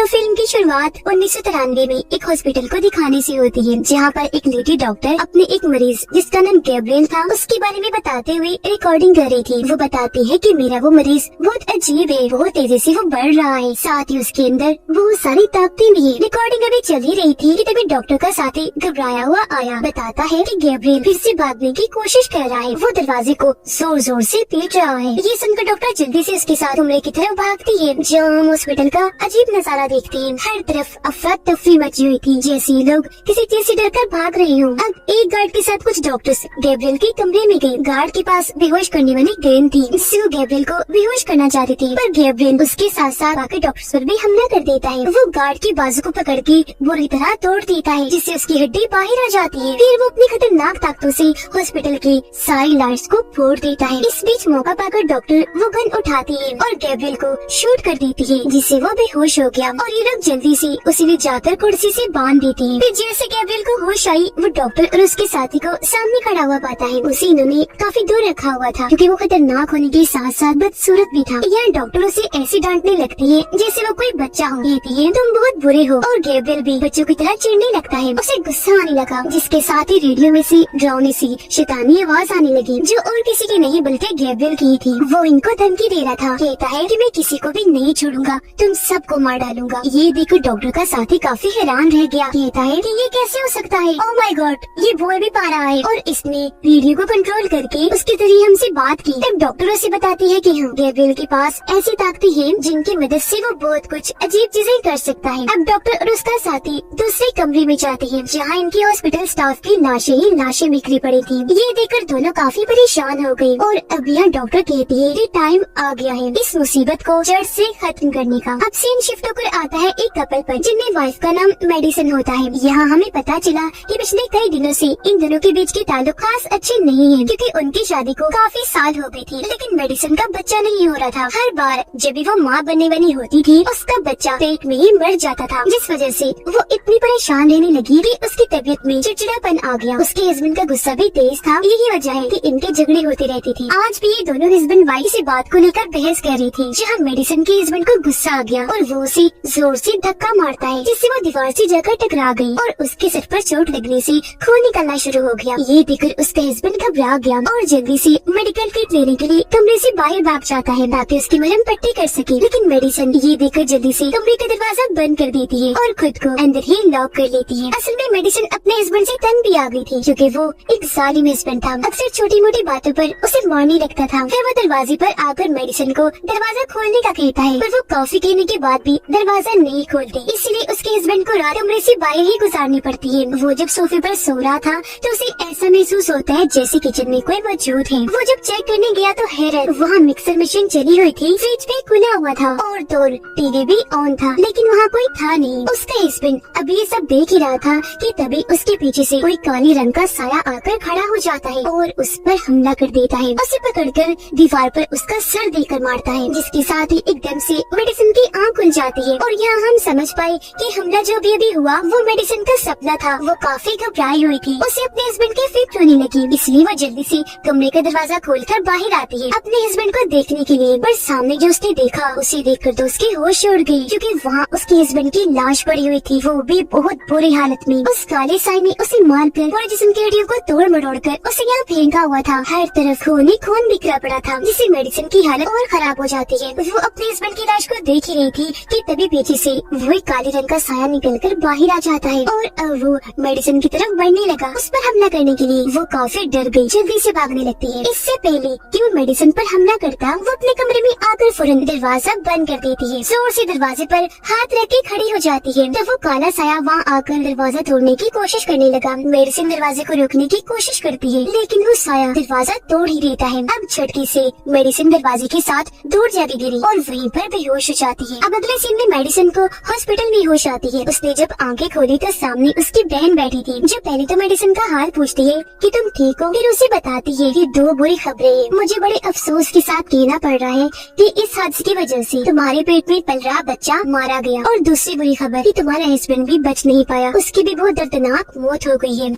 तो फिल्म की शुरुआत 1993 में एक हॉस्पिटल को दिखाने से होती है, जहाँ पर एक लेडी डॉक्टर अपने एक मरीज जिसका नाम गैब्रियल था उसके बारे में बताते हुए रिकॉर्डिंग कर रही थी। वो बताती है कि मेरा वो मरीज बहुत अजीब है, बहुत तेजी से वो बढ़ रहा है, साथ ही उसके अंदर बहुत सारी ताकतें भी है। रिकॉर्डिंग अभी चल ही रही थी कि तभी डॉक्टर का साथी घबराया हुआ आया। बताता है कि गैब्रियल फिर से भागने की कोशिश कर रहा है, वो दरवाजे को जोर जोर से पीट रहा है। ये सुनकर डॉक्टर जल्दी से उसके साथ कमरे की तरफ भागती है, जहाँ हम हॉस्पिटल का अजीब नजारा देखते हैं। हर तरफ अफरा तफरी मची हुई थी, जैसे लोग किसी चीज से डरकर भाग रहे हो। अब एक गार्ड के साथ कुछ डॉक्टर्स गैब्रियल के कमरे में गए। गार्ड के पास बेहोश करने वाली गेंद थी, इससे वो गैब्रियल को बेहोश करना चाहती थी, पर गैब्रियल उसके साथ साथ आकर डॉक्टर्स पर भी हमला कर देता है। वो गार्ड के बाजू को पकड़ के बुरी तरह तोड़ देता है, जिससे उसकी हड्डी बाहर आ जाती है। फिर वो अपनी खतरनाक ताकतों से हॉस्पिटल की सारी लाइट्स को फोड़ देता है। इस बीच मौका पाकर डॉक्टर वो गन उठाती है और गैब्रियल को शूट कर देती है, जिससे वो बेहोश हो गया और ये लोग जल्दी से उसे ले जाकर कुर्सी से बांध देती है। फिर जैसे गैब्रियल को होश आई, वो डॉक्टर और उसके साथी को सामने खड़ा हुआ पाता है। उसे इन्होंने काफी दूर रखा हुआ था, क्योंकि वो खतरनाक होने के साथ साथ बदसूरत भी था। यहाँ डॉक्टर उसे ऐसी डांटने लगती है जैसे वो कोई बच्चा हो। कहती है तुम बहुत बुरे हो, और गैब्रियल भी बच्चों की तरह चिढ़ने लगता है। उसे गुस्सा आने लगा, जिसके साथ ही रेडियो में से डरावनी सी शैतानी आवाज आने लगी, जो और किसी की नहीं बल्कि गैब्रियल की थी। वो इनको धमकी दे रहा था, कहता है कि मैं किसी को भी नहीं छोड़ूंगा, तुम सबको मार डालूंगा। ये देखकर डॉक्टर का साथी काफी हैरान रह गया। कहता है कि ये कैसे हो सकता है, ओह माय गॉड, ये बोल भी पा रहा है और इसने रेडियो को कंट्रोल करके उसके जरिए हमसे बात की। तब डॉक्टर उसे बताती है कि हाँ, गैब्रियल के पास ऐसी ताकतें हैं जिनकी मदद से वो बहुत कुछ अजीब चीजें कर सकता है। अब डॉक्टर और उसका साथी दूसरे कमरे में जाते हैं, जहाँ इनकी हॉस्पिटल स्टाफ की लाशें ही लाशें बिखरी पड़ी थी। ये देखकर दोनों काफी परेशान हो गए और अब यहाँ डॉक्टर कहती है कि टाइम आ गया है इस मुसीबत को जड़ से खत्म करने का। अब सीन शिफ्ट होकर आता है एक कपल पर, जिनमें वाइफ का नाम मेडिसन होता है। यहाँ हमें पता चला कि पिछले कई दिनों से इन दोनों के बीच के ताल्लुक खास अच्छे नहीं है, क्योंकि उनकी शादी को काफी साल हो गए थे, लेकिन मेडिसन का बच्चा नहीं हो रहा था। हर बार जब भी वो माँ बनने वाली होती थी, उसका बच्चा पेट में ही मर जाता था, जिस वजह से वो इतनी परेशान रहने लगी कि उसकी तबीयत में चिड़चिड़ापन आ गया। उसके हस्बैंड का गुस्सा भी तेज था। यही वजह है कि इनके झगड़े होते रहते थे। आज भी ये दोनों हस्बैंड वाइफ से बात को लेकर बहस कर रही थी, जहाँ मेडिसन के हस्बैंड को गुस्सा आ गया और वो उसे जोर से धक्का मारता है, जिससे वो दीवार से जाकर टकरा गई और उसके सिर पर चोट लगने से खून निकलना शुरू हो गया। ये देखकर उसका हस्बैंड घबरा गया और जल्दी से मेडिकल किट लेने के लिए कमरे से बाहर भाग जाता है, ताकि उसकी मरहम पट्टी कर सके। लेकिन मेडिसन ये देखकर जल्दी से कमरे का दरवाजा बंद कर देती है और खुद को अंदर ही लॉक कर लेती है। असल में मेडिसन अपने हस्बैंड से तंग भी आ गई थी, क्योंकि वो एक जालिम हस्बैंड था, अक्सर छोटी मोटी बातों पर उसे मारने लगता था। फिर वो दरवाजे पर आकर मेडिसन को दरवाजा खोलने का कहता है, पर वो कॉफी कहने के बाद भी दरवाजा नहीं खोलती, इसलिए उसके हस्बैंड को रात कमरे से बाहर ही गुजारनी पड़ती है। वो जब सोफे पर सो रहा था तो उसे ऐसा महसूस होता है जैसे किचन में कोई मौजूद है। वो जब चेक करने गया तो हैरत, वहाँ मिक्सर मशीन चली हुई थी, फ्रिज भी खुला हुआ था और दौर टीवी भी ऑन था, लेकिन वहाँ कोई था नहीं। उसका हस्बैंड अभी ये सब देख ही रहा था कि तभी उसके पीछे से कोई काली रंग का साया आकर खड़ा हो जाता है और उस पर हमला कर देता है। उसे पकड़कर दीवार पर उसका सर देकर मारता है, जिसके साथ ही एकदम से मेडिसन की आँख खुल जाती है और यहाँ हम समझ पाए कि हमला जो भी अभी हुआ वो मेडिसन का सपना था। वो काफी घबराई हुई थी, उसे अपने हस्बैंड की फिक्र होने लगी, इसलिए वो जल्दी से कमरे का दरवाजा खोलकर बाहर आती है अपने हस्बैंड को देखने के लिए। पर सामने जो उसने देखा, उसे देखकर तो उसकी होश उड़ गई, क्योंकि वहाँ उसके हस्बैंड की लाश पड़ी हुई थी, वो भी बहुत बुरी हालत में। उस काले साई ने उसे मारकर पूरे जिस्म की हड्डियों को तोड़ मरोड़ कर उसे यहाँ फेंका हुआ था। हर तरफ खून ही खून बिखरा पड़ा था, जिससे मेडिसन की हालत और खराब हो जाती है। वो अपने हस्बैंड की लाश को देख ही रही थी कि तभी पीछे से वही काले रंग का साया निकलकर बाहर आ जाता है और अब वो मेडिसन की तरफ बढ़ने लगा। उस पर हमला करने के लिए वो काफी डर गई, जल्दी से भागने लगती है। इससे पहले कि वो मेडिसन पर हमला करता, वो अपने कमरे में आकर फौरन दरवाजा बंद कर देती है। जोर से दरवाजे पर हाथ रख के खड़ी हो जाती है। तब वो काला साया वहाँ आकर दरवाजा तोड़ने की कोशिश करने लगा। मेडिसन दरवाजे को रोकने की कोशिश करती है, लेकिन वो साया दरवाजा तोड़ ही देता है। अब झटके से मेडिसन दरवाजे के साथ दूर जाके गिरी और वहीं पर बेहोश हो जाती है। अब अगले सीन में मेडिसन को हॉस्पिटल में होश आती है। उसने जब आंखें खोली तो सामने उसकी बहन बैठी थी, जो पहले तो मेडिसन का हाल पूछती है कि तुम ठीक हो, फिर उसे बताती है कि दो बुरी खबरें हैं। मुझे बड़े अफसोस के साथ कहना पड़ रहा है कि इस हादसे की वजह से तुम्हारे पेट में पल रहा बच्चा मारा गया, और दूसरी बुरी खबर कि तुम्हारा हस्बैंड भी बच नहीं पाया, उसकी भी बहुत दर्दनाक मौत हो गई है।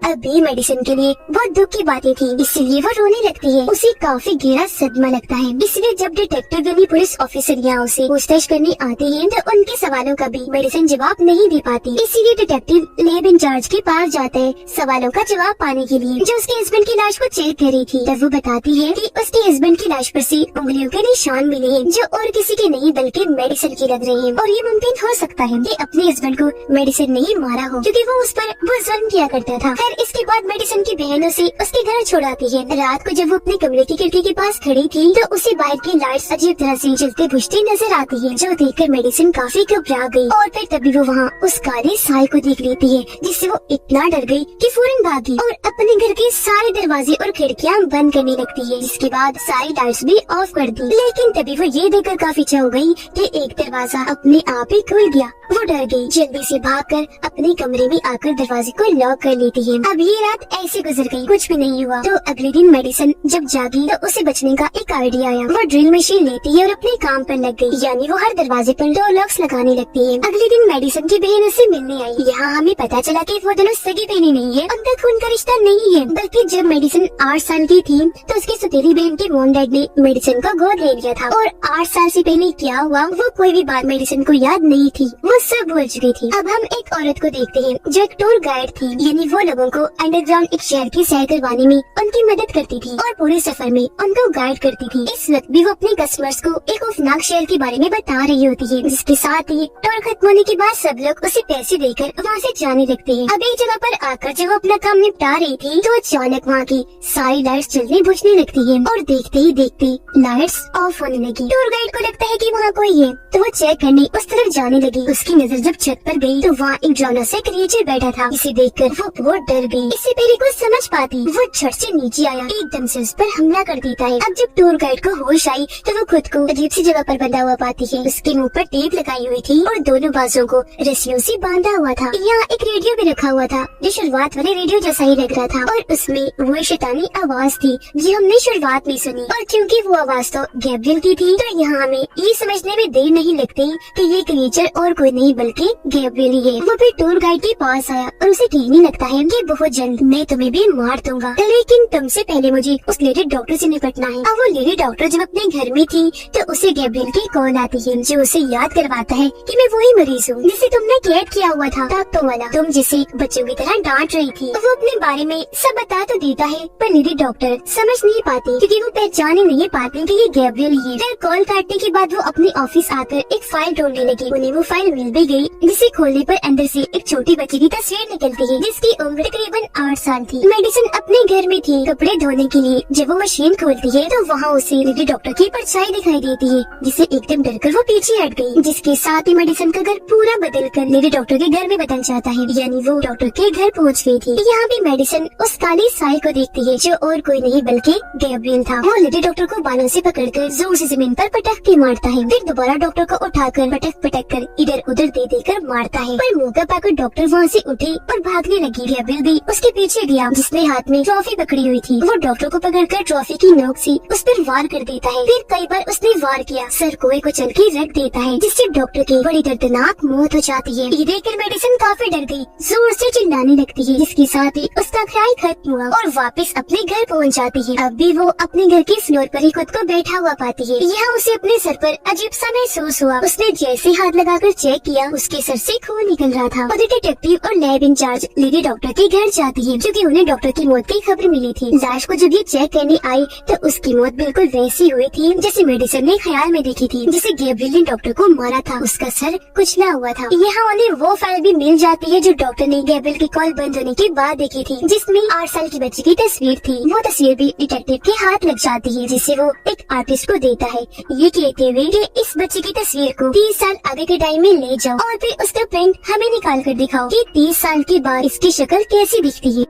अब भी मेडिसिन के लिए बहुत दुख की बातें थी, इसलिए वो रोने लगती है। उसे काफी गहरा सदमा लगता है। इसलिए जब डिटेक्टिव यानी पुलिस ऑफिसर यहाँ उसे पूछताछ करने आते हैं तो उनके सवालों का भी मेडिसिन जवाब नहीं दे पाती। इसीलिए डिटेक्टिव लैब इंचार्ज के पास जाता है सवालों का जवाब पाने के लिए, जो उसके हस्बैंड की लाश को चेक कर रही थी। तब वो बताती है कि उसके हस्बैंड की लाश पर से उंगलियों के निशान मिले हैं, जो और किसी के नहीं बल्कि मेडिसिन की लग रहे हैं। और ये मुमकिन हो सकता है कि अपने हस्बैंड को मेडिसिन नहीं मारा हो, क्योंकि वो उस पर बहुत जुल्म किया करता था। फिर इसके बाद मेडिसिन की बहन उसे उसके घर छोड़ाती है। रात को जब वो अपने कमरे की खिड़की के पास खड़ी थी तो उसे बाहर की लाइट्स अजीब तरह से जलते बुझती नजर आती है, जो देखकर मेडिसिन काफी घबरा गई। और फिर तभी वो वहाँ उस काले साए को देख लेती है, जिससे वो इतना डर गई कि फौरन भागी और अपने घर के सारे दरवाजे और खिड़कियाँ बंद करने लगती है। जिसके बाद सारी लाइट्स भी ऑफ कर दी। लेकिन तभी वो ये देखकर काफी हो गई कि एक दरवाजा अपने आप ही खुल गया। वो डर गई, जल्दी से भागकर अपने कमरे में आकर दरवाजे को लॉक कर लेती है। अब ये रात ऐसे गुजर गई, कुछ भी नहीं हुआ। तो अगले दिन मेडिसिन जब जागी तो उसे बचने का एक आइडिया आया। वो ड्रिल मशीन लेती है और अपने काम पर लग गई, यानी वो हर दरवाजे पर डोर लॉक्स लगाने लगती है। अगले दिन मेडिसिन की बहन उससे मिलने आई। यहाँ हमें पता चला कि वो दोनों सगी बहनें नहीं है, उनका खून का रिश्ता नहीं है, बल्कि जब मेडिसिन 8 साल की थी तो उसकी सौतेली बहन के मॉम डैड ने मेडिसिन को गोद ले लिया था। और 8 साल से पहले क्या हुआ वो कोई भी बात मेडिसिन को याद नहीं थी, वो सब भूल चुकी थी। अब हम एक औरत को देखते हैं जो एक टूर गाइड थी, यानी वो लोगों को अंडरग्राउंड एक शहर की सैर करवाने में उनकी मदद करती थी और पूरे सफर में उनको गाइड करती थी। इस वक्त भी वो अपने कस्टमर्स को एक खौफनाक शहर के बारे में बता रही होती है, जिसके साथ ही टूर खत्म होने के बाद सब लोग उसे पैसे देकर वहाँ से जाने लगते हैं। अब एक जगह पर आकर जब वो अपना काम निपटा रही थी तो अचानक वहाँ की सारी लाइट्स जलने बुझने लगती है और देखते ही देखते लाइट्स ऑफ होने लगी। टूर गाइड को लगता है कि वहाँ कोई है, तो वो चेक करने उस तरफ जाने लगी। उसकी नजर जब छत पर गई तो वहाँ एक जौना से क्रिएचर बैठा था। इसे देखकर वो बहुत डर गई। इससे पहले कुछ समझ पाती वो झट से नीचे आया, एकदम से उस पर हमला कर देता है। अब जब टूर गाइड को होश आई तो वो खुद को अजीब सी जगह पर बंधा हुआ पाती है। उसके मुंह पर टेप लगाई हुई थी और दोनों बाजों को रस्सियों से बांधा हुआ था। यहाँ एक रेडियो भी रखा हुआ था, जो शुरुआत वाले रेडियो जैसा ही लग रहा था और उसमें वो शैतानी आवाज थी जो हमने शुरुआत में सुनी। और क्योंकि वो आवाज तो गैब्रियल की थी तो यहाँ हमें ये समझने में देर नहीं लगती कि ये क्रिएचर और कोई नहीं बल्कि गैब्रियल ही है। वो फिर टूर गाइड के पास आया और उसे कहने लगता है कि बहुत जल्द मैं तुम्हें भी मार दूंगा, लेकिन तुमसे पहले मुझे उस लेडी डॉक्टर से निपटना है। अब वो लेडी डॉक्टर जब अपने घर में थी तो उसे गैब्रियल की कॉल आती है, जो उसे याद करवाता है कि मैं वही मरीज हूँ जिसे तुमने कैद किया हुआ था, डॉक्टर वाला, तुम जिसे बच्चों की तरह डांट रही थी। वो अपने बारे में सब बता तो देता है, पर लेडी डॉक्टर समझ नहीं पाती क्योंकि वो पहचान ही नहीं पाती कि ये गैब्रियल ही है। फिर कॉल काटने के बाद वो अपने ऑफिस आकर एक फाइल ढूंढने लगी। उन्हें वो फाइल मिल भी गई, जिसे खोलने पर अंदर से एक छोटी बच्ची की तस्वीर निकलती है, जिसकी उम्र तकरीबन 8 साल थी। मेडिसिन अपने घर में थी कपड़े धोने के लिए। जब वो मशीन खोलती है तो वहाँ उसे लेडी डॉक्टर की परछाई दिखाई देती है, जिसे एकदम डरकर वो पीछे हट गई। जिसके साथ ही मेडिसिन का घर पूरा बदल कर लेडी डॉक्टर के घर में बदल जाता है, यानी वो डॉक्टर के घर पहुँच गई थी। यहाँ भी मेडिसिन उस काली साई को देखती है, जो और कोई नहीं बल्कि गैब्रियल था। वो लेडी डॉक्टर को बालों से पकड़कर जोर से जमीन पर पटक के मारता है, फिर दोबारा डॉक्टर को उठाकर पटक पटक कर इधर उधर दे देकर मारता है। पर मौका पाकर डॉक्टर वहाँ से उठी और भागने लगी। गैब्रियल भी उसके पीछे गया, जिसने हाथ में ट्रॉफी पकड़ी हुई थी। वो डॉक्टर को पकड़कर ट्रॉफी की नोक से उस पर वार कर देता है। फिर कई बार उसने वार किया, सर कोई को चल के रख देता है, जिससे डॉक्टर की बड़ी दर्दनाक मौत हो जाती है। ये देखकर मेडिसिन काफी डर गई, जोर से चिल्लाने लगती है, जिसके साथ ही उसका ख्याल खत्म हुआ और वापस अपने घर पहुँच जाती है। अब भी वो अपने घर के फ्लोर पर ही खुद को बैठा हुआ पाती है। यहाँ उसे अपने सर पर अजीब सा महसूस हुआ। उसने जैसे हाथ लगाकर चेक किया, उसके सर से खून निकल रहा था। और डिटेक्टिव और लैब इंचार्ज लेडी डॉक्टर के घर जाती है, क्योंकि उन्हें डॉक्टर की मौत की खबर मिली थी। लाश को जब ये चेक करने आई तो उसकी मौत बिल्कुल वैसी हुई थी जैसे मेडिसिन ने ख्याल में देखी थी, जिसे गैब्रियल ने डॉक्टर को मारा था। उसका सर कुचला हुआ था। यहाँ उन्हें वो फाइल भी मिल जाती है जो डॉक्टर ने गैब्रियल की कॉल बंद होने के बाद देखी थी, जिसमें 8 साल की बच्ची की तस्वीर थी। वो तस्वीर भी डिटेक्टिव के हाथ लग जाती है, जिसे वो एक आर्टिस्ट को देता है, ये कहते हुए कि इस बच्चे की तस्वीर को 30 साल आगे के टाइम में ले जाओ और फिर उसका प्रिंट हमें निकाल कर दिखाओ कि 30 साल के बाद इसकी शक्ल कैसी दिखती है।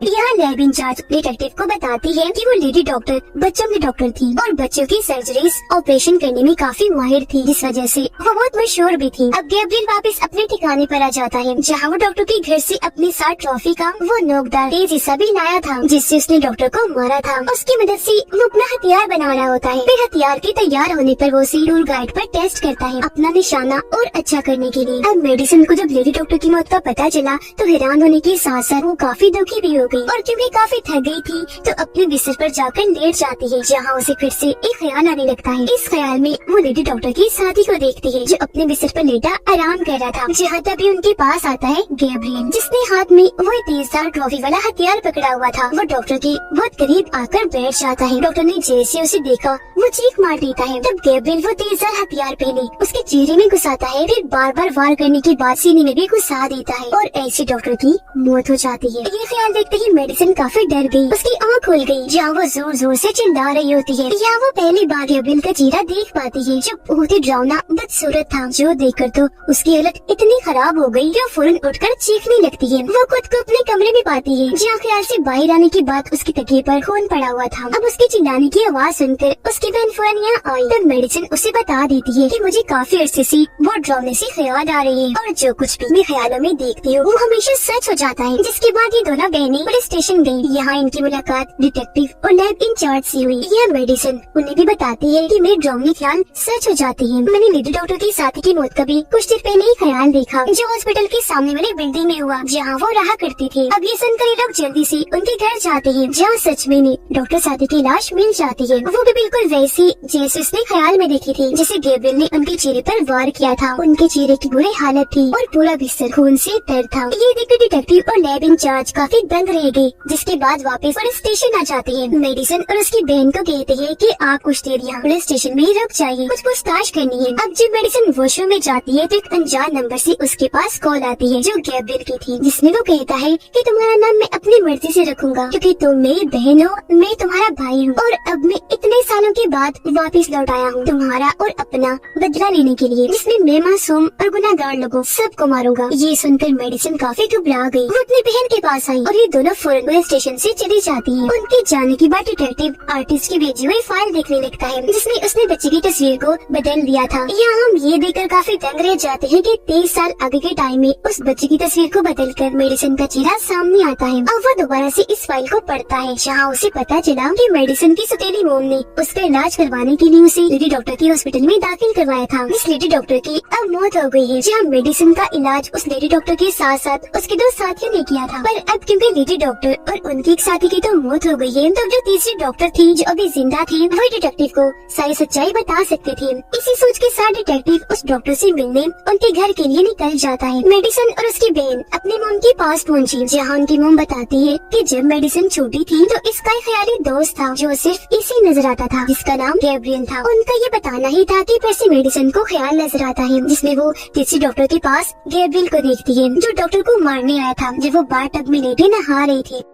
यहाँ लैब इंचार्ज डिटेक्टिव को बताती है कि वो लेडी डॉक्टर बच्चों की डॉक्टर थी और बच्चों की सर्जरीज ऑपरेशन करने में काफी माहिर थी, जिस वजह से वो बहुत मशहूर भी थी। अब गैब्रियल वापस अपने ठिकाने पर आ जाता है, जहाँ वो डॉक्टर के घर से अपनी 60 ट्रॉफी का वो नोकदार तेज हिस्सा भी लाया था, जिससे उसने डॉक्टर को मारा था। उसकी मदद से वो अपना हथियार बना रहा होता है। फिर हथियार के तैयार होने पर वो उसे टूर गाइड पर टेस्ट करता है अपना निशाना और अच्छा करने के लिए। अब मेडिसिन को जब लेडी डॉक्टर की मौत का पता चला तो हैरान होने के साथ साथ वो काफी दुखी भी हो गई, और क्योंकि काफी थक गई थी तो अपने बिस्तर पर जाकर लेट जाती है, जहाँ उसे फिर से एक ख्याल आने लगता है। इस ख्याल में वो लेडी डॉक्टर की साथी को देखती है, जो अपने बिस्तर पर लेटा आराम कर रहा था, जहाँ तभी उनके पास आता है गैब्रियल, जिसने हाथ में वो तेजधार ट्रॉफी वाला हथियार पकड़ा हुआ था। वो डॉक्टर के बहुत करीब आकर बैठ जाता है। डॉक्टर ने जैसे उसे देखा वो चीख मार देता है। तब गैब्रियल वो तेजधार हथियार पहले उसके चेहरे में घुसाता है, फिर बार बार वार करने के बाद सीने में भी घुसा देता है, और ऐसे डॉक्टर की मौत हो जाती है। ये ख्याल देखते ही मेडिसिन काफी डर गई, उसकी आँख खुल गई, जहाँ वो जोर जोर से चिल्ला रही होती है। यहाँ वो पहली बार गैब्रियल का चेहरा देख पाती है, जो बहुत ही डरावना बदसूरत था, जो देखकर तो उसकी हालत इतनी खराब हो गई कि वो फौरन उठकर चीखने लगती है। वो खुद को अपने कमरे में पाती है, जहाँ ख्याल से बाहर आने के बाद उसके तकिए पर खून पड़ा हुआ था। अब उसके चिल्लाने की आवाज सुनकर उसकी बहन फौरन यहाँ आई। तब मेडिसिन उसे बता देती है कि मुझे काफी अरसे से वो डरावने से ख्याल आ रहे हैं, और जो कुछ भी मैं ख्यालों में देखती हूँ वो हमेशा सच हो जाता है। जिसके बाद ये दोनों बहनें पुलिस स्टेशन गयी। यहाँ इनकी मुलाकात डिटेक्टिव और लैब इंचार्ज से हुई। यह मेडिसिन उन्हें भी बताती है कि मेरे डरावने ख्याल सच हो जाते हैं। मैंने लेडी डॉक्टर की साथी की मौत का भी कुछ देर पहले ही ख्याल देखा, जो हॉस्पिटल के सामने वाली बिल्डिंग में हुआ, जहाँ वो रहा करती थी। अब ये सुनकर ये लोग जल्दी से उनके घर जाते हैं, जहाँ सच में डॉक्टर साथी की लाश मिल जाती है। वो भी बिल्कुल वैसी जैसे उसने ख्याल में देखी थी, जैसे गैब्रियल ने उनके चेहरे पर वार किया था। उनके चेहरे की बुरी हालत थी और पूरा बिस्तर खून से तर था। ये देखकर डिटेक्टिव और लैब इंचार्ज काफी दंग रह गए, जिसके बाद वापस पुलिस स्टेशन आ जाते हैं। मेडिसिन और उसकी बहन को कहते हैं कि आप कुछ देर यहाँ पुलिस स्टेशन में ही रुक जाइए, कुछ पूछताछ करनी है। अब जब मेडिसिन वॉशरूम में जाती है तो एक अनजान नंबर से उसके पास कॉल आती है, जो गैब्रियल की थी, जिसमें वो कहता है कि तुम्हारा नाम मैं अपनी मर्जी से रखूंगा, क्योंकि तुम मेरी बहन हो, मैं तुम्हारा भाई हूँ, और अब मैं इतने सालों के बाद वापस लौट आया हूँ तुम्हारा और अपना बदला लेने के लिए, जिसमें मैं मासूम और गुनाहगार लोगों सबको मारूंगा। ये सुनकर मेडिसिन काफी घबरा गई। वो अपनी बहन के पास आई और ये दोनों फौरन पुलिस स्टेशन से चली जाती है। उनके जाने के बाद डिटेक्टिव आर्टिस्ट की भेजी हुई फाइल देखने लगता है, जिसमें उसने बच्चे की तस्वीर को बदल दिया था। यहाँ हम ये देखकर काफी दंग रह जाते हैं कि 23 साल आगे के टाइम में उस बच्चे की तस्वीर को बदलकर मेडिसिन का चेहरा सामने आता है। अब वो दोबारा से इस फाइल को पढ़ता है, जहाँ उसे पता चला कि मेडिसिन की सौतेली मोम ने उसका इलाज करवाने के लिए उसे लेडी डॉक्टर के हॉस्पिटल में दाखिल करवाया था। इस लेडी डॉक्टर की अब मौत हो गई है, जहाँ मेडिसिन का इलाज उस लेडी डॉक्टर के साथ साथ उसके दो साथियों ने किया था। पर अब क्योंकि लेडी डॉक्टर और उनकी एक साथी की तो मौत हो गई है, तो जो तीसरी डॉक्टर थी जो अभी जिंदा थी, वही डिटेक्टिव को सारी सच्चाई बता सकते थे। इसी सोच के साथ डिटेक्टिव उस डॉक्टर से मिलने उनके घर के लिए निकल जाता है। मेडिसिन और उसकी बहन अपने मोम के पास पहुंची, जहाँ उनकी मोम बताती है कि जब मेडिसिन छोटी थी तो इसका एक ख्याली दोस्त था जो सिर्फ इसी नजर आता था, जिसका नाम गैब्रियल था। उनका ये बताना ही था कि फिर से मेडिसिन को ख्याल नजर आता है, जिसमें वो तीसरी डॉक्टर के पास गैब्रियल को देखती है, जो डॉक्टर को मारने आया था जब वो बाथ टब में लेटे नहा रही थी।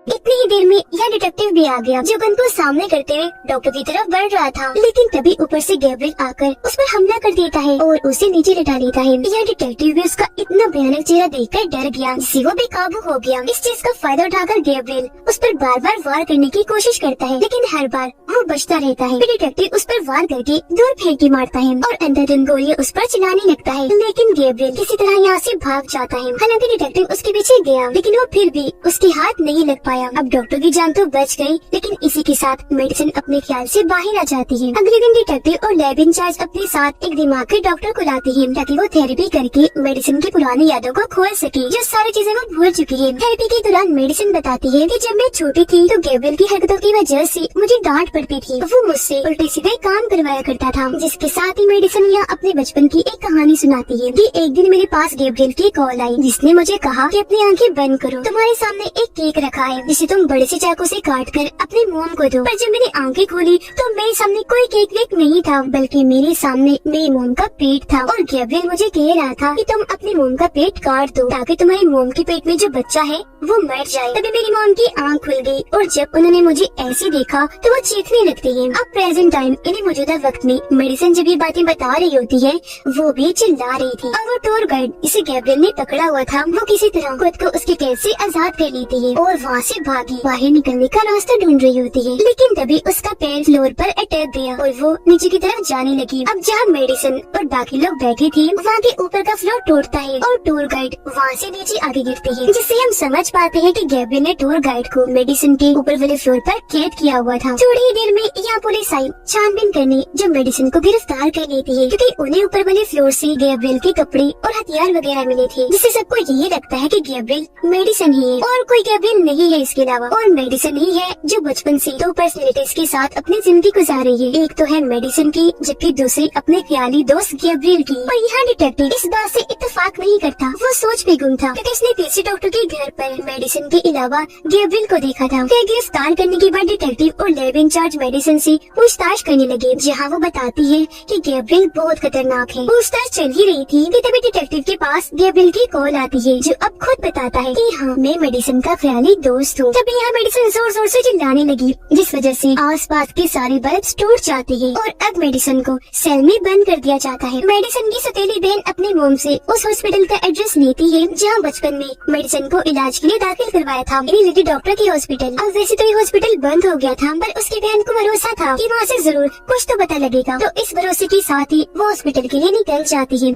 इतनी ही देर में यह डिटेक्टिव भी आ गया, जो गन को सामने करते हुए डॉक्टर की तरफ बढ़ रहा था। लेकिन तभी ऊपर से गैब्रियल आकर उस पर हमला कर देता है और उसे नीचे लिटा लेता है। यह डिटेक्टिव भी उसका इतना भयानक चेहरा देखकर डर गया, जिससे वो बेकाबू हो गया। इस चीज का फायदा उठाकर गैब्रियल उस पर बार बार वार करने की कोशिश करता है, लेकिन हर बार वो बचता रहता है। डिटेक्टिव उस पर वार करके दूर फेंक के मारता है और अंधाधुंध गोलियां उस पर चलाने लगता है, लेकिन गैब्रियल किसी तरह यहाँ से भाग जाता है। हालांकि डिटेक्टिव उसके पीछे गया, लेकिन वो फिर भी उसके हाथ नहीं लग पाया। अब डॉक्टर की जान तो बच गई, लेकिन इसी के साथ मेडिसिन अपने ख्याल से बाहर आ जाती है। अगले दिन डिटेक्टिव और लैब इंचार्ज अपने साथ एक दिमाग के डॉक्टर को लाते हैं, ताकि वो थेरेपी करके मेडिसिन की पुरानी यादों को खोल सके, जो सारी चीजें वो भूल चुकी है। थेरेपी के दौरान मेडिसिन बताती है कि जब मैं छोटी थी तो गैब्रियल की हरकतों की वजह से मुझे डांट पड़ती थी। वो मुझसे उल्टे सीधे काम करवाया करता था। जिसके साथ ही मेडिसिन यहाँ अपने बचपन की एक कहानी सुनाती है कि एक दिन मेरे पास गैब्रियल की कॉल आई, जिसने मुझे कहा कि अपनी आंखें बंद करो, तुम्हारे सामने एक केक रखा है, जिसे तुम बड़े से चाकू से काट कर अपने मोम को दो। पर जब मैंने आंखें खोली तो मेरे सामने कोई केक वेक नहीं था, बल्कि मेरे सामने मेरी मोम का पेट था। और गैब्रियल मुझे कह रहा था कि तुम अपने मोम का पेट काट दो ताकि तुम्हारी मोम के पेट में जो बच्चा है वो मर जाए। तभी मेरी मोम की आंख खुल गई और जब उन्होंने मुझे ऐसे देखा तो वो चीखने लगती है। अब प्रेजेंट टाइम यानी मौजूदा वक्त में मेडिसिन जब ये बातें बता रही होती है वो भी चिल्ला रही थी। और वो टूर गाइड जिसे गैब्रियल ने पकड़ा हुआ था वो किसी तरह खुद को उसके कैद से आजाद कर लेती है और वहाँ से भागी बाहर निकलने का रास्ता ढूंढ रही होती है। लेकिन तभी उसका पैर फ्लोर पर अटक गया और वो नीचे की तरफ जाने लगी। अब जहाँ मेडिसिन और बाकी लोग बैठे थे वहाँ के ऊपर का फ्लोर टूटता है और टूर गाइड वहाँ से नीचे आगे गिरती है, जिससे हम समझ पाते हैं कि गैब्रियल ने टूर गाइड को मेडिसिन के ऊपर वाले फ्लोर पर कैद किया हुआ था। थोड़ी ही देर में यहाँ पुलिस आई छानबीन करने, जो मेडिसिन को गिरफ्तार कर लेती है क्योंकि उन्हें ऊपर वाले फ्लोर से गैब्रियल के कपड़े और हथियार वगैरह मिले थे, जिससे सबको यही लगता है कि गैब्रियल मेडिसिन ही है और कोई गैब्रियल नहीं है इसके अलावा। और मेडिसिन ही है जो बचपन से दो पर्सनैलिटीज के साथ अपनी जिंदगी गुजार रही है। एक तो है मेडिसिन की, जबकि दूसरी अपने ख्याली दोस्त गैब्रियल की। और यहाँ डिटेक्टिव इस बात से इत्तेफाक नहीं करता, वो सोच में गुम था क्योंकि उसने तीसरे डॉक्टर के घर पर मेडिसिन के अलावा गैब्रियल को देखा था। फिर गिरफ्तार करने के बाद डिटेक्टिव और लैब इंचार्ज मेडिसिन से पूछताछ करने लगे, जहाँ वो बताती है कि गैब्रियल बहुत खतरनाक है। पूछताछ चल ही रही थी कि तभी डिटेक्टिव के पास गैब्रियल की कॉल आती है, जो अब खुद बताता है कि हाँ मैं मेडिसिन का ख्याली दोस्त हूँ। तभी यहाँ मेडिसिन जोर जोर से चिल्लाने लगी, जिस वजह से आसपास के सारे बल्ब टूट जाते हैं और अब मेडिसिन को सेल में बंद कर दिया जाता है। मेडिसिन की सौतेली बहन अपनी मोम से उस हॉस्पिटल का एड्रेस लेती है जहाँ बचपन में मेडिसिन को इलाज के लिए दाखिल करवाया था, यानी लेडी डॉक्टर की हॉस्पिटल। अब वैसे तो ये हॉस्पिटल बंद हो गया था, पर उसकी बहन को भरोसा था कि वहाँ से जरूर कुछ तो पता लगेगा, तो इस भरोसे के साथ ही वो हॉस्पिटल के लिए निकल जाती है।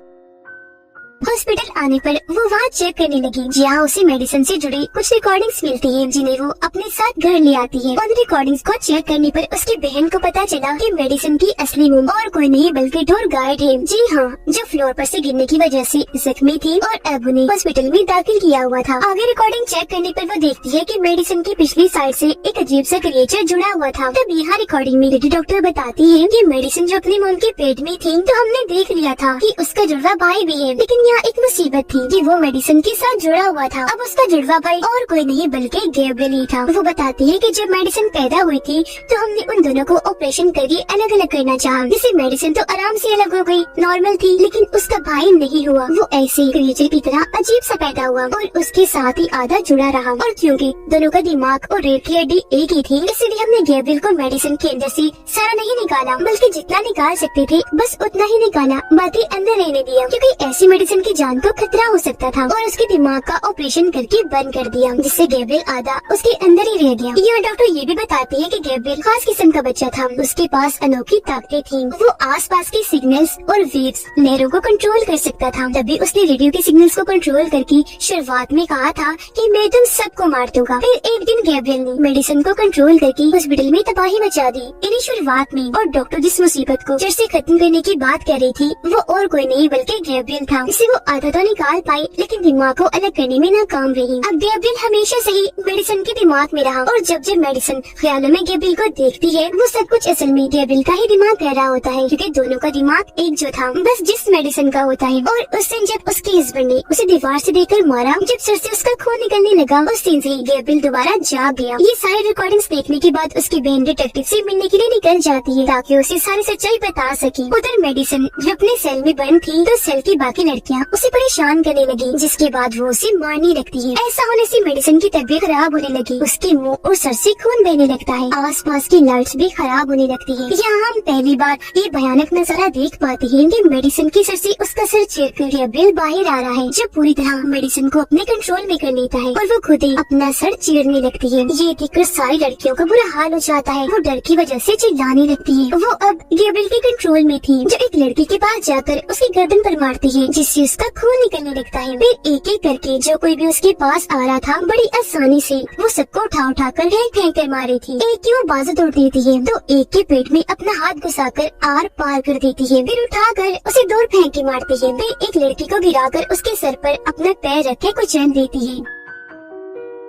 हॉस्पिटल आने पर वो वहाँ चेक करने लगी, जहाँ उसे मेडिसिन से जुड़ी कुछ रिकॉर्डिंग्स मिलती हैं, जिन्हें वो अपने साथ घर ले आती है। उन रिकॉर्डिंग्स को चेक करने पर उसकी बहन को पता चला कि मेडिसिन की असली मोम और कोई नहीं बल्कि टूर गाइड है। जी हाँ, जो फ्लोर पर से गिरने की वजह से जख्मी थी और अब उन्हें हॉस्पिटल में दाखिल किया हुआ था। आगे रिकॉर्डिंग चेक करने पर वो देखती है कि मेडिसिन की पिछली साइड से एक अजीब सा क्रिएचर जुड़ा हुआ था। तब यहाँ रिकॉर्डिंग में लेडी डॉक्टर बताती है कि मेडिसिन जो अपनी मोम के पेट में थी तो हमने देख लिया था कि उसका जुड़वा भाई भी है, लेकिन यहाँ एक मुसीबत थी कि वो मेडिसिन के साथ जुड़ा हुआ था। अब उसका जुड़वा भाई और कोई नहीं बल्कि गैब्रियल ही था। वो बताती है कि जब मेडिसिन पैदा हुई थी तो हमने उन दोनों को ऑपरेशन करके अलग अलग करना चाहा, जिससे मेडिसिन तो आराम से अलग हो गई, नॉर्मल थी, लेकिन उसका भाई नहीं हुआ। वो ऐसे ही क्रिएचर की तरह अजीब सा पैदा हुआ और उसके साथ ही आधा जुड़ा रहा। और क्योंकि दोनों का दिमाग और रीढ़ की हड्डी एक ही थी, इसलिए हमने गैब्रियल को मेडिसिन के अंदर से सारा नहीं निकाला, बल्कि जितना निकाल सकते थे बस उतना ही निकाला, बाकी अंदर रहने दिया, क्योंकि ऐसी मेडिसिन की जान को खतरा हो सकता था। और उसके दिमाग का ऑपरेशन करके बंद कर दिया, जिससे गैब्रियल आधा उसके अंदर ही रह गया। यह डॉक्टर ये भी बताती है कि गैब्रियल खास किस्म का बच्चा था, उसके पास अनोखी ताकतें थी। वो आसपास के सिग्नल्स और वेव्स लहरों को कंट्रोल कर सकता था। तभी उसने रेडियो के सिग्नल्स को कंट्रोल करके शुरुआत में कहा था कि मैं तुम सबको मार दूंगा। फिर एक दिन गैब्रियल ने मेडिसिन को कंट्रोल करके हॉस्पिटल में तबाही मचा दी, यानी शुरुआत में। और डॉक्टर जिस मुसीबत को जड़ से खत्म करने की बात कर रही थी वो और कोई नहीं बल्कि गैब्रियल था। इसे वो आधा तो निकाल पाई, लेकिन दिमाग को अलग करने में नाकाम रही। अब गैब्रियल हमेशा से ही मेडिसिन के दिमाग में रहा और जब जब मेडिसिन ख्यालों में गैब्रियल को देखती है वो सब कुछ असल में गैब्रियल का ही दिमाग कह रहा होता है, क्योंकि दोनों का दिमाग एक जो था, बस जिस मेडिसिन का होता है। और उस दिन जब उसके हस्बैंड ने उसे दीवार से देकर मारा, जब सर से उसका खून निकलने लगा, उस दिन से गैब्रियल दोबारा जाग गया। ये सारी रिकॉर्डिंग्स देखने के बाद उसकी बहन डिटेक्टिव से मिलने के लिए निकल जाती है ताकि उसे सारी सच्चाई बता सके। उधर मेडिसिन जो अपने सेल में बंद थी तो सेल की बाकी लड़कियां उसे परेशान करने लगी, जिसके बाद वो उसे मारने लगती है। ऐसा होने से मेडिसिन की तबीयत खराब होने लगी, उसके मुंह और सर से खून बहने लगता है, आसपास की लाइट्स भी खराब होने लगती है। यहाँ हम पहली बार ये भयानक नजारा देख पाते हैं कि मेडिसिन की सर से उसका सर चीरकर गैब्रियल बाहर आ रहा है, जो पूरी तरह मेडिसिन को अपने कंट्रोल में कर लेता है और वो खुद ही अपना सर चीरने लगती है। ये देखकर सारी लड़कियों का बुरा हाल हो जाता है, वो डर की वजह से चिल्लाने लगती है। वो अब गैब्रियल के कंट्रोल में थी, जो एक लड़की के पास जाकर उसकी गर्दन पर मारती है, जिससे उसका खून निकलने लगता है। फिर एक एक करके जो कोई भी उसके पास आ रहा था बड़ी आसानी से वो सबको उठा कर फेंक कर मार रही थी। एक की वो बाजू तोड़ देती है तो एक के पेट में अपना हाथ घुसाकर आर पार कर देती है, फिर उठाकर उसे दूर फेंक के मारती है। फिर एक लड़की को गिराकर उसके सर पर अपना पैर रख के कुचल देती है।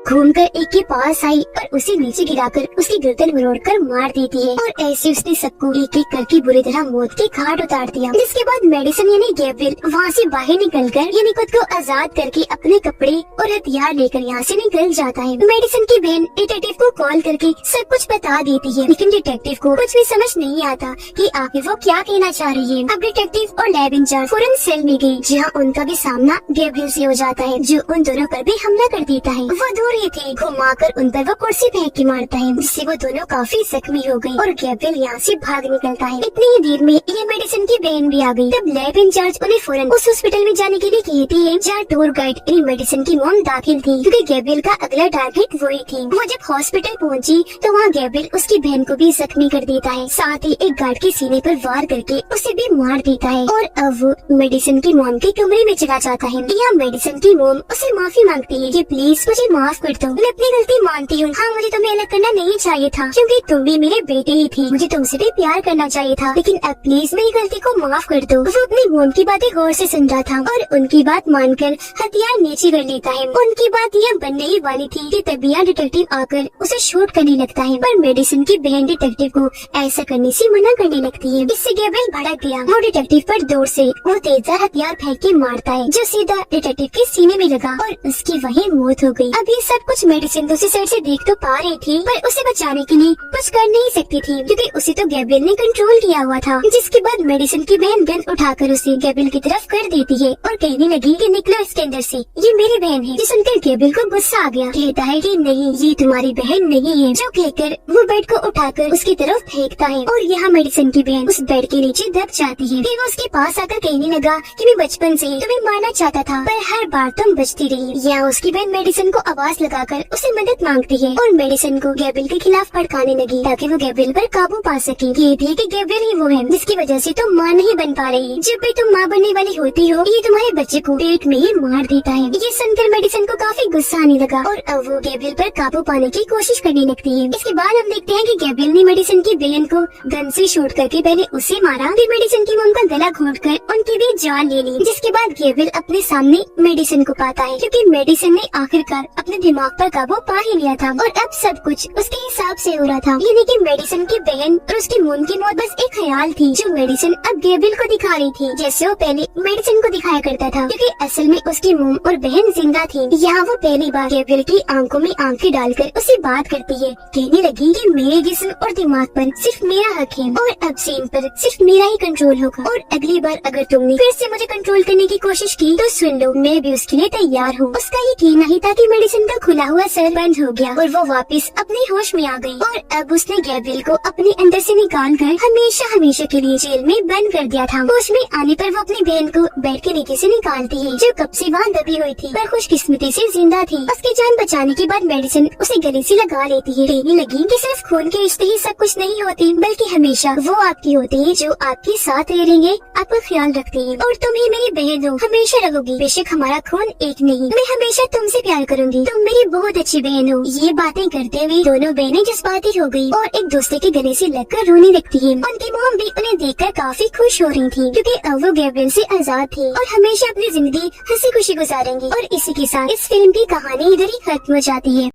घूमकर एक के पास आई और उसे नीचे गिराकर उसकी गर्दन मरोड़कर मार देती है और ऐसे उसने सबको एक एक करके बुरी तरह मौत के घाट उतार दिया। जिसके बाद मेडिसन यानी गैब्रियल वहाँ से बाहर निकलकर यानी खुद को आजाद करके अपने कपड़े और हथियार लेकर यहाँ से निकल जाता है। मेडिसन की बहन डिटेक्टिव को कॉल करके सब कुछ बता देती है, लेकिन डिटेक्टिव को कुछ भी समझ नहीं आता कि आखिर वो क्या कहना चाह रही है। अब डिटेक्टिव और लैब इंचार्ज फौरन सेल में गई, जहाँ उनका भी सामना गैब्रियल से हो जाता है, जो उन दोनों पर भी हमला कर देता है। वो दूर ही थे, घुमाकर उन पर वो कुर्सी फेंक के मारता है, जिससे वो दोनों काफी जख्मी हो गई और गैब्रियल यहाँ से भाग निकलता है। इतनी ही देर में ये मेडिसन की बहन भी आ गई। तब लैब इंचार्ज उन्हें फौरन उस हॉस्पिटल में जाने के लिए कहती है जहाँ टूर गाइड यानी मेडिसन की मॉम दाखिल थी, क्योंकि गैब्रियल का अगला टारगेट वही थी। वो जब हॉस्पिटल पहुंची तो वहाँ गैब्रियल उसकी बहन को भी जख्मी कर देता है, साथ ही एक गार्ड के सीने पर वार करके उसे भी मार देता है और अब वो मेडिसन की मॉम के कमरे में चला जाता है। यहाँ मेडिसन की मॉम उसे माफी मांगती है कि प्लीज मुझे माफ कर दो, मैं अपनी गलती मानती हूँ। हाँ, मुझे तुम्हें अलग करना नहीं चाहिए था, क्योंकि तुम भी मेरे बेटे ही थे, मुझे तुमसे भी प्यार करना चाहिए था, लेकिन अब प्लीज मेरी गलती को माफ कर दो। वो अपनी मॉम की बातें गौर से सुन रहा था और उनकी बात मानकर हथियार नीचे कर लेता है। उनकी बात यह बनने ही वाली थी कि तभी डिटेक्टिव आकर उसे शूट करने लगता है, पर मेडिसन की बहन डिटेक्टिव को ऐसा करने से मना करने लगती है। इससे गैब्रियल भड़क गया। वो डिटेक्टिव पर दूर से वो तेजधार हथियार फेंक के मारता है, जो सीधा डिटेक्टिव के सीने में लगा और उसकी वहीं मौत हो गई। अब ये सब कुछ मेडिसन दूसरी साइड से देख तो पा रही थी, पर उसे बचाने के लिए कुछ कर नहीं सकती थी, क्योंकि उसे तो गैब्रियल ने कंट्रोल किया हुआ था। जिसके बाद मेडिसन की बहन गन उठाकर उसे गैब्रियल की तरफ कर देती है और कहने लगी कि निकलो इसके अंदर से, ये मेरी बहन है। जो सुनकर गैब्रियल को गुस्सा आ गया, कहता है कि नहीं, ये तुम्हारी बहन नहीं है, जो कहकर वो बेड को उठाकर उसकी तरफ फेंकता है और यहाँ मेडिसन की बहन उस बेड के नीचे दब जाती है। फिर वो उसके पास आकर कहने लगा कि मैं बचपन से तुम्हें मारना चाहता था, पर हर बार तुम बचती रही। यहाँ उसकी बहन मेडिसन को आवाज लगाकर उसे मदद मांगती है और मेडिसन को गैब्रियल के खिलाफ भड़काने लगी, ताकि वो गैब्रियल पर काबू पा सके। ये भी कि गैब्रियल ही वो है जिसकी वजह से तुम माँ नहीं बन पा रही। जब भी तुम माँ बनने वाली होती हो, ये तुम्हारे बच्चे को पेट में ही मार देता है। ये सुनकर मेडिसन को काफी गुस्सा आने लगा और अब वो गैब्रियल पर काबू पाने की कोशिश करने लगती है। इसके बाद हम देखते हैं कि गैब्रियल ने मेडिसन की बहन को गन से शूट करके पहले उसे मारा, फिर मेडिसन की मॉम का गला घोंटकर उनकी भी जान ले ली। जिसके बाद गैब्रियल अपने सामने मेडिसन को पाता है, क्योंकि मेडिसन ने आखिरकार अपने दिमाग पर काबू पा ही लिया था और अब सब कुछ उसके हिसाब से हो रहा था। यानी कि मेडिसन की बहन और उसकी मॉम की मौत बस एक ख्याल थी, जो मेडिसन अब गैब्रियल को दिखा रही थी, जैसे वो पहले मेडिसन को दिखाया करता था, क्योंकि असल में उसकी मॉम और बहन जिंदा थी। यहाँ वो पहली बार गैब्रियल की आंखों में आंखें डालकर उसे बात करती है, कहने लगी कि मेरे जिस्म और दिमाग पर सिर्फ मेरा हक है और अब से इन पर सिर्फ मेरा ही कंट्रोल होगा, और अगली बार अगर तुमने फिर से मुझे कंट्रोल करने की कोशिश की तो सुन लो, मैं भी उसके लिए तैयार हूँ। उसका ये कहना ही था कि मेडिसन का खुला हुआ सर बंद हो गया और वो वापस अपने होश में आ गई और अब उसने गैब्रियल को अपने अंदर से निकाल कर हमेशा हमेशा के लिए जेल में बंद कर दिया था। होश में आने पर वो अपनी बहन को बेड के नीचे से निकालती है, जो कब से वहाँ दबी हुई थी पर खुशकिस्मती से जिंदा थी। उसकी जान बचाने के बाद मेडिसन उसे गले से लगा लेती है, कहने लगी कि सिर्फ खून के रिश्ते ही सब कुछ नहीं होते, बल्कि हमेशा वो आपकी होती है जो आपके साथ रहेंगे, आपका ख्याल रखते हैं, और तुम ही मेरी बहन हो, हमेशा रहोगी। बेशक हमारा खून एक नहीं, मैं हमेशा तुमसे प्यार करूंगी, तुम मेरी बहुत अच्छी बहन हो। ये बातें करते हुए दोनों बहनें जज्बाती हो गई और एक दूसरे के गले से लगकर रोने लगती है। उनकी मॉम भी उन्हें देखकर काफी खुश हो रही थी, क्योंकि अब वो गैब्रियल से आजाद थी और हमेशा अपनी जिंदगी हंसी खुशी गुजारेंगी। और इसी के साथ इस फिल्म की कहानी इधर ही खत्म हो जाती है।